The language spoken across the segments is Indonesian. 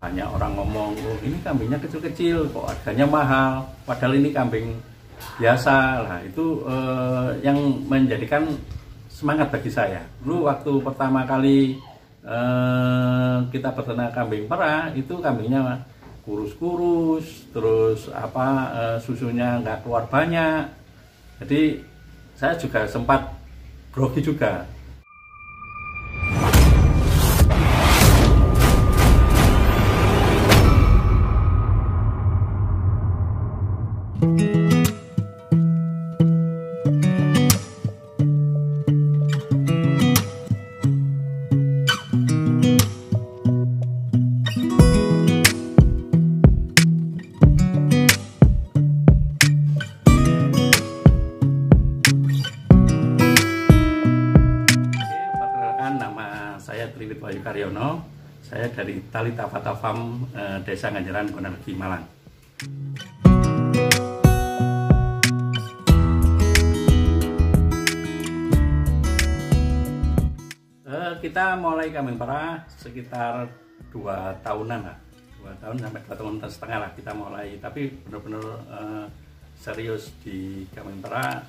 banyak orang ngomong, oh ini kambingnya kecil-kecil kok harganya mahal, padahal ini kambing biasa lah. Itu yang menjadikan semangat bagi saya. Dulu waktu pertama kali kita beternak kambing perah, itu kambingnya kurus-kurus, terus susunya nggak keluar banyak. Jadi saya juga sempat grogi juga. Saya Triwit Wahyu Karyono, saya dari Talitha Fata Farm, Desa Ganjaran, Gonargi, Malang. Kita mulai kambing perah sekitar 2 tahunan lah, 2 tahun sampai 2 tahun setengah lah kita mulai, tapi benar-benar serius di kambing perah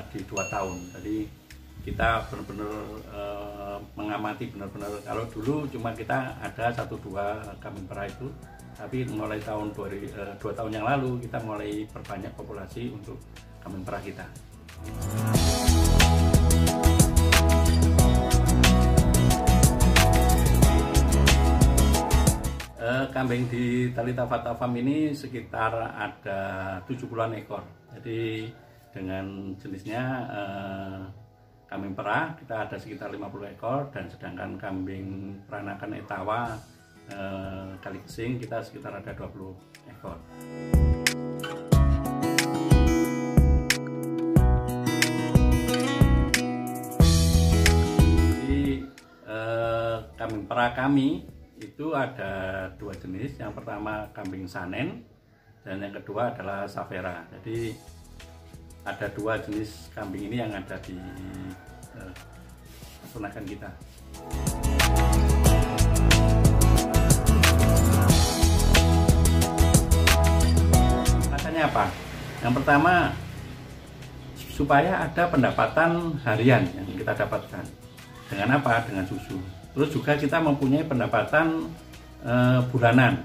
di 2 tahun. Jadi kita benar-benar mengamati benar-benar. Kalau dulu cuma kita ada 1-2 kambing perah itu, tapi mulai tahun 2 tahun yang lalu kita mulai perbanyak populasi untuk kambing perah kita. Kambing di Talitha Fata Farm ini sekitar ada 70-an ekor. Jadi dengan jenisnya kambing perah kita ada sekitar 50 ekor, dan sedangkan kambing peranakan etawa kali kesing kita sekitar ada 20 ekor. Jadi kambing perah kami itu ada 2 jenis. Yang pertama kambing Sanen, dan yang kedua adalah Savera. Jadi ada 2 jenis kambing ini yang ada di peternakan kita. Rasanya apa? Yang pertama, supaya ada pendapatan harian yang kita dapatkan. Dengan apa? Dengan susu. Terus juga kita mempunyai pendapatan bulanan,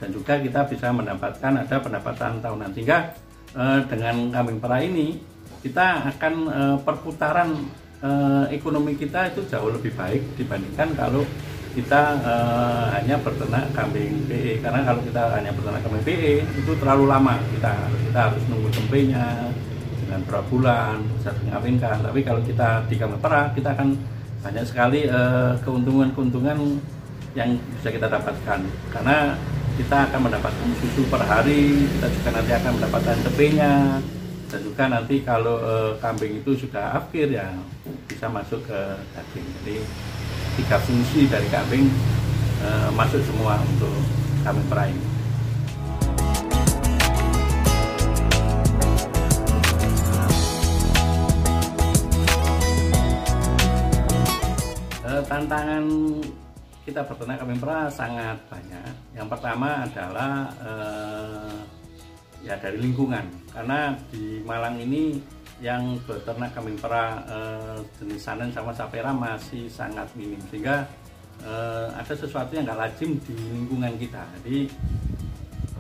dan juga kita bisa mendapatkan ada pendapatan tahunan. Sehingga dengan kambing perah ini kita akan perputaran ekonomi kita itu jauh lebih baik dibandingkan kalau kita hanya beternak kambing PE. Karena kalau kita hanya beternak kambing PE itu terlalu lama, kita harus nunggu tempenya dengan berapa bulan bisa mengawinkan. Tapi kalau kita di kambing perah kita akan banyak sekali keuntungan-keuntungan yang bisa kita dapatkan, karena kita akan mendapatkan susu per hari, kita juga nanti akan mendapatkan tempenya, dan juga nanti kalau kambing itu sudah akhir ya bisa masuk ke daging. Jadi 3 fungsi dari kambing masuk semua untuk kambing perah ini. Tantangan kita beternak kambing perah sangat banyak. Yang pertama adalah ya dari lingkungan, karena di Malang ini yang beternak kambing perah jenis Sanen sama Savera masih sangat minim, sehingga ada sesuatu yang nggak lazim di lingkungan kita. Jadi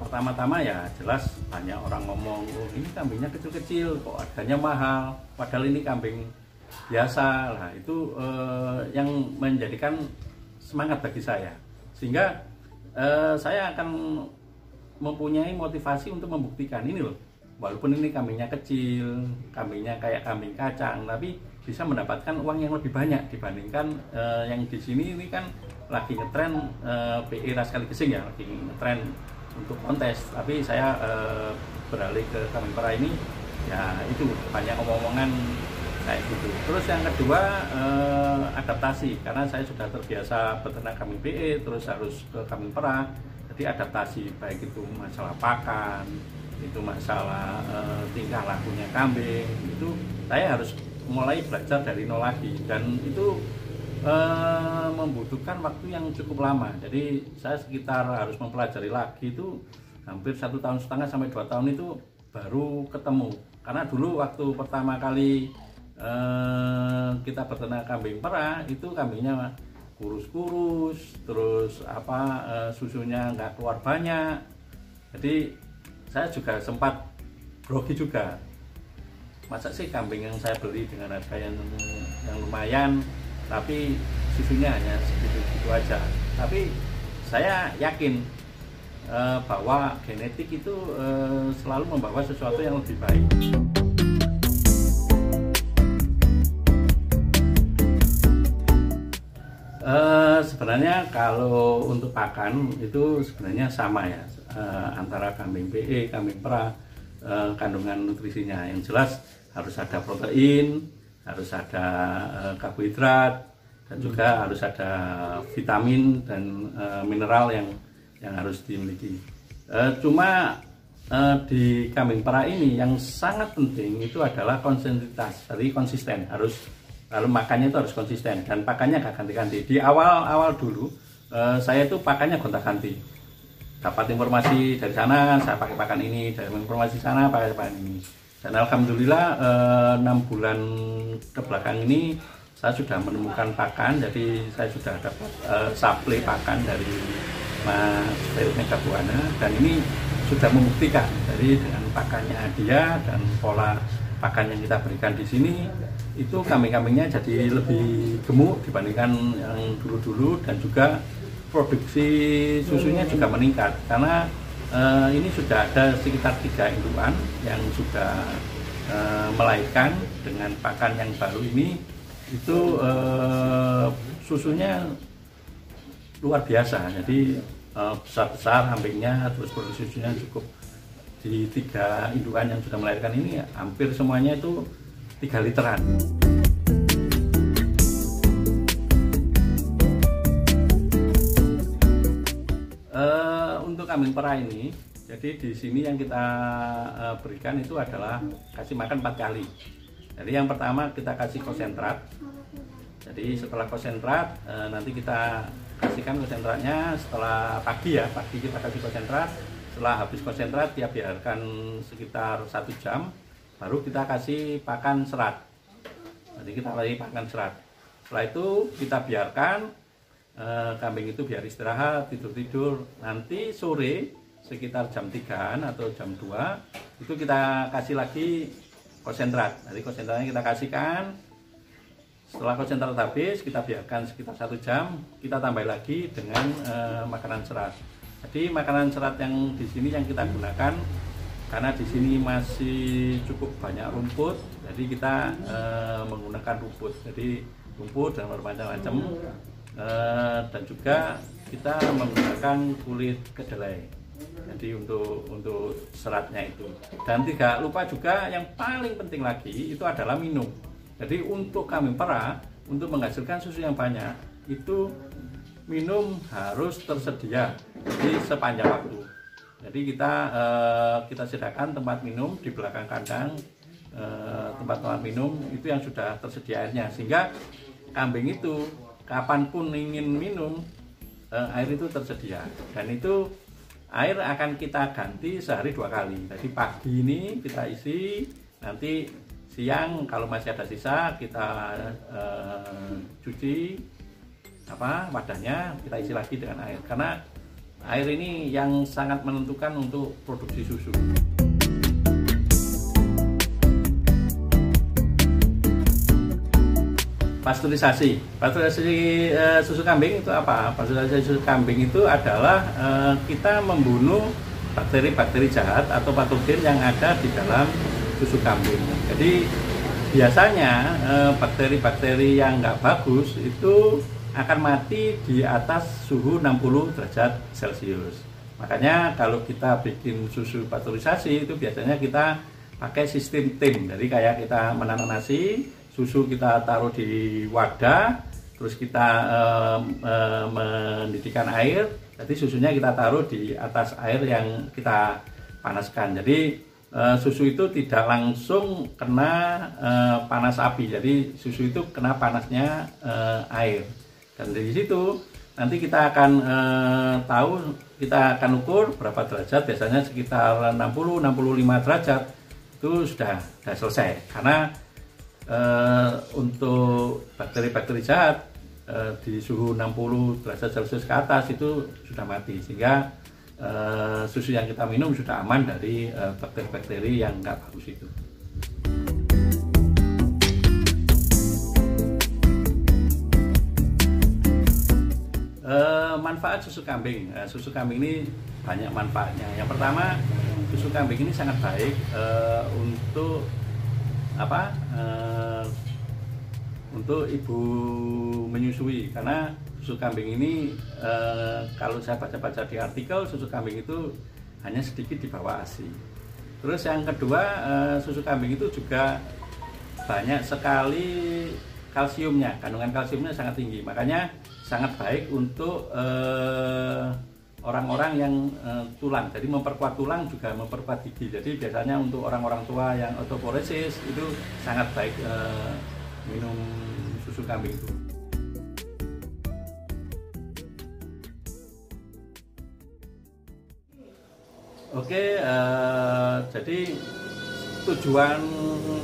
pertama-tama ya jelas banyak orang ngomong, oh ini kambingnya kecil-kecil kok harganya mahal, padahal ini kambing biasa lah. Itu yang menjadikan semangat bagi saya, sehingga saya akan mempunyai motivasi untuk membuktikan ini loh, walaupun ini kambingnya kecil, kambingnya kayak kambing kacang, tapi bisa mendapatkan uang yang lebih banyak dibandingkan yang di sini. Ini kan lagi ngetren PE ras kali kesing ya, lagi ngetren untuk kontes, tapi saya beralih ke kambing perah ini ya itu banyak omong-omongan kayak gitu. Terus yang kedua adaptasi, karena saya sudah terbiasa beternak kambing PE terus harus ke kambing perah. Jadi adaptasi baik itu masalah pakan, itu masalah tingkah lakunya kambing, itu saya harus mulai belajar dari nol lagi, dan itu membutuhkan waktu yang cukup lama. Jadi saya sekitar harus mempelajari lagi itu hampir 1,5 tahun sampai 2 tahun itu baru ketemu. Karena dulu waktu pertama kali kita beternak kambing perah itu kambingnya kurus-kurus, terus susunya nggak keluar banyak. Jadi saya juga sempat grogi juga. Masa sih kambing yang saya beli dengan harga yang lumayan tapi susunya hanya segitu aja. Tapi saya yakin bahwa genetik itu selalu membawa sesuatu yang lebih baik. Sebenarnya kalau untuk pakan itu sebenarnya sama ya, antara kambing PE, kambing perah, kandungan nutrisinya yang jelas harus ada protein, harus ada karbohidrat, dan juga harus ada vitamin dan mineral yang harus dimiliki. Cuma di kambing perah ini yang sangat penting itu adalah konsistensitas, jadi konsisten, lalu makannya itu harus konsisten dan pakannya gak ganti-ganti. Di awal dulu saya itu pakannya gonta-ganti. Dapat informasi dari sana saya pakai pakan ini, dari informasi sana pakai pakan ini. Dan alhamdulillah 6 bulan kebelakang ini saya sudah menemukan pakan, jadi saya sudah dapat suplai pakan dari Mas Ferry Mega Buana, dan ini sudah membuktikan jadi dengan pakannya dia dan pola pakan yang kita berikan di sini itu kambing-kambingnya jadi lebih gemuk dibandingkan yang dulu-dulu, dan juga produksi susunya juga meningkat karena ini sudah ada sekitar 3 indukan yang sudah melahirkan dengan pakan yang baru ini. Itu susunya luar biasa, jadi besar-besar kambingnya, terus produksi susunya cukup. Di 3 indukan yang sudah melahirkan ini hampir semuanya itu 3 literan. Untuk kambing perah ini, jadi di sini yang kita berikan itu adalah kasih makan 4 kali. Jadi yang pertama kita kasih konsentrat. Jadi setelah konsentrat nanti kita kasihkan konsentratnya setelah pagi ya, pagi kita kasih konsentrat. Setelah habis konsentrat dia biarkan sekitar 1 jam, baru kita kasih pakan serat. Jadi kita kasih pakan serat. Setelah itu kita biarkan kambing itu biar istirahat, tidur-tidur. Nanti sore sekitar jam 3-an atau jam 2 itu kita kasih lagi konsentrat. Jadi konsentratnya kita kasihkan. Setelah konsentrat habis kita biarkan sekitar 1 jam, kita tambah lagi dengan makanan serat. Jadi makanan serat yang di sini yang kita gunakan karena di sini masih cukup banyak rumput, jadi kita menggunakan rumput. Jadi rumput dan bermacam-macam. Dan juga kita menggunakan kulit kedelai. Jadi untuk seratnya itu. Dan tidak lupa juga yang paling penting lagi itu adalah minum. Jadi untuk kambing perah untuk menghasilkan susu yang banyak itu minum harus tersedia. Jadi sepanjang waktu. Jadi kita sediakan tempat minum di belakang kandang, tempat minum itu yang sudah tersedia airnya, sehingga kambing itu kapanpun ingin minum air itu tersedia. Dan itu air akan kita ganti sehari 2 kali. Jadi pagi ini kita isi, nanti siang kalau masih ada sisa kita cuci wadahnya, kita isi lagi dengan air. Karena air ini yang sangat menentukan untuk produksi susu. Pasteurisasi susu kambing itu apa? Pasteurisasi susu kambing itu adalah kita membunuh bakteri-bakteri jahat atau patogen yang ada di dalam susu kambing. Jadi biasanya bakteri-bakteri yang nggak bagus itu akan mati di atas suhu 60 derajat Celcius. Makanya kalau kita bikin susu pasteurisasi itu biasanya kita pakai sistem tim. Jadi kayak kita menanam nasi, susu kita taruh di wadah, terus kita mendidihkan air, jadi susunya kita taruh di atas air yang kita panaskan. Jadi susu itu tidak langsung kena panas api, jadi susu itu kena panasnya air. Dan dari situ nanti kita akan tahu, kita akan ukur berapa derajat, biasanya sekitar 60-65 derajat itu sudah selesai. Karena untuk bakteri-bakteri jahat di suhu 60 derajat Celcius ke atas itu sudah mati, sehingga susu yang kita minum sudah aman dari bakteri-bakteri yang nggak bagus itu. Manfaat susu kambing. Susu kambing ini banyak manfaatnya. Yang pertama, susu kambing ini sangat baik untuk apa? Untuk ibu menyusui, karena susu kambing ini kalau saya baca-baca di artikel, susu kambing itu hanya sedikit di bawah ASI. Terus yang kedua, susu kambing itu juga banyak sekali kalsiumnya, kandungan kalsiumnya sangat tinggi, makanya sangat baik untuk orang-orang yang tulang, jadi memperkuat tulang juga memperkuat gigi. Jadi biasanya untuk orang-orang tua yang osteoporosis itu sangat baik minum susu kambing itu. Oke, jadi tujuan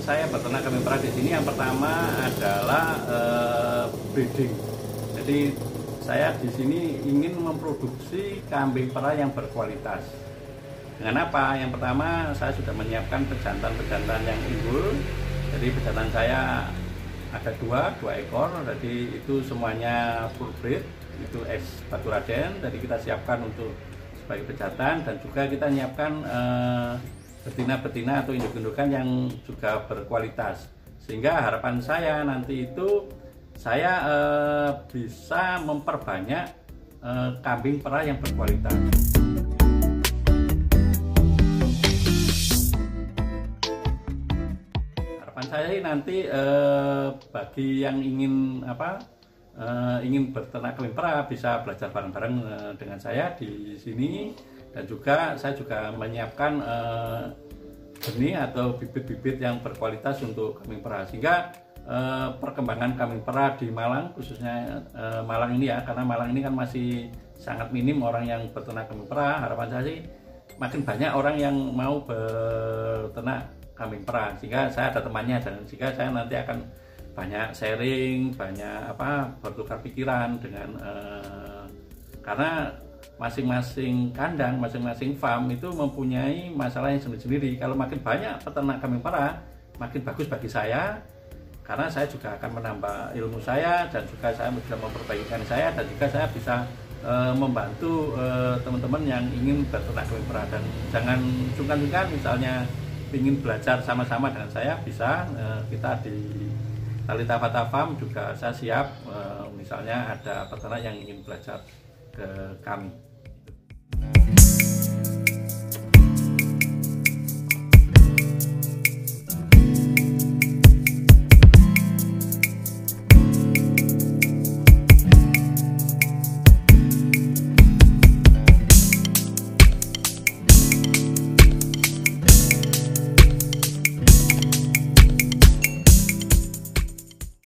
saya beternak kambing perah di sini yang pertama adalah breeding. Jadi saya di sini ingin memproduksi kambing perah yang berkualitas. Dengan apa? Yang pertama, saya sudah menyiapkan pejantan-pejantan yang unggul. Jadi pejantan saya ada dua ekor, jadi itu semuanya full breed, itu ex Batu Raden. Jadi kita siapkan untuk sebagai pejantan, dan juga kita menyiapkan betina-betina atau induk-indukan yang juga berkualitas, sehingga harapan saya nanti itu saya bisa memperbanyak kambing perah yang berkualitas. Saya nanti bagi yang ingin ingin berternak kambing perah bisa belajar bareng-bareng dengan saya di sini, dan juga saya juga menyiapkan benih atau bibit-bibit yang berkualitas untuk kambing perah, sehingga perkembangan kambing perah di Malang, khususnya Malang ini ya, karena Malang ini kan masih sangat minim orang yang berternak kambing perah. Harapan saya sih makin banyak orang yang mau berternak kambing perah, sehingga saya ada temannya, dan sehingga saya nanti akan banyak sharing, banyak bertukar pikiran dengan karena masing-masing kandang, masing-masing farm itu mempunyai masalah yang sendiri-sendiri. Kalau makin banyak peternak kambing perah, makin bagus bagi saya, karena saya juga akan menambah ilmu saya, dan juga saya bisa memperbaikikan saya, dan juga saya bisa membantu teman-teman yang ingin berternak kambing perah. Dan jangan sungkan-sungkan, misalnya ingin belajar sama-sama dengan saya, bisa kita di Talitha Fatha Farm juga saya siap, misalnya ada peternak yang ingin belajar ke kami.